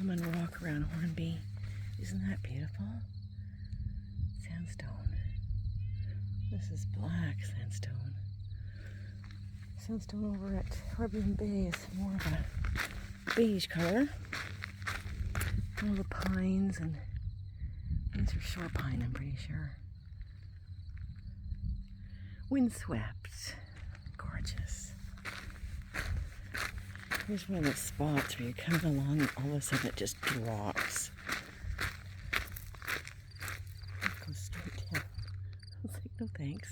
come and walk around Hornby. Isn't that beautiful? Sandstone. This is black sandstone. Sandstone over at Hornby Bay is more of a beige color. All the pines, and these are shore pine, I'm pretty sure. Windswept. Gorgeous. Here's one of those spots where you're coming along and all of a sudden it just drops. It goes straight down. I was like, no thanks.